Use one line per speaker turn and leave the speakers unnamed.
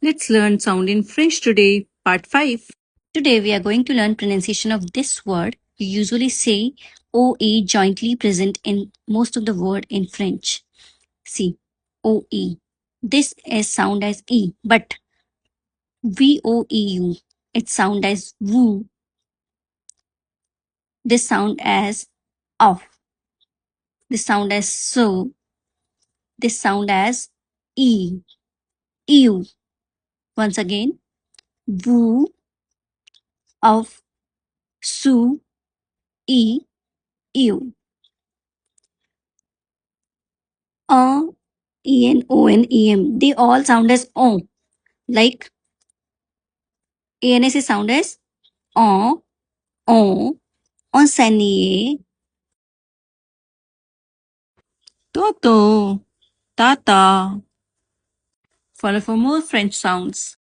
Let's learn sound in French today, part 5.
Today we are going to learn pronunciation of this word. You usually say OE jointly present in most of the word in French. See, OE. This is sound as E, but VOEU. It sound as woo. This sound as off. This sound as so. This sound as E. Ew. Once again, woo, of, su, E, ew. ENONEM. They all sound as O. Like ANS sound as on, enseigner.
Toto, tata. Follow for more French sounds.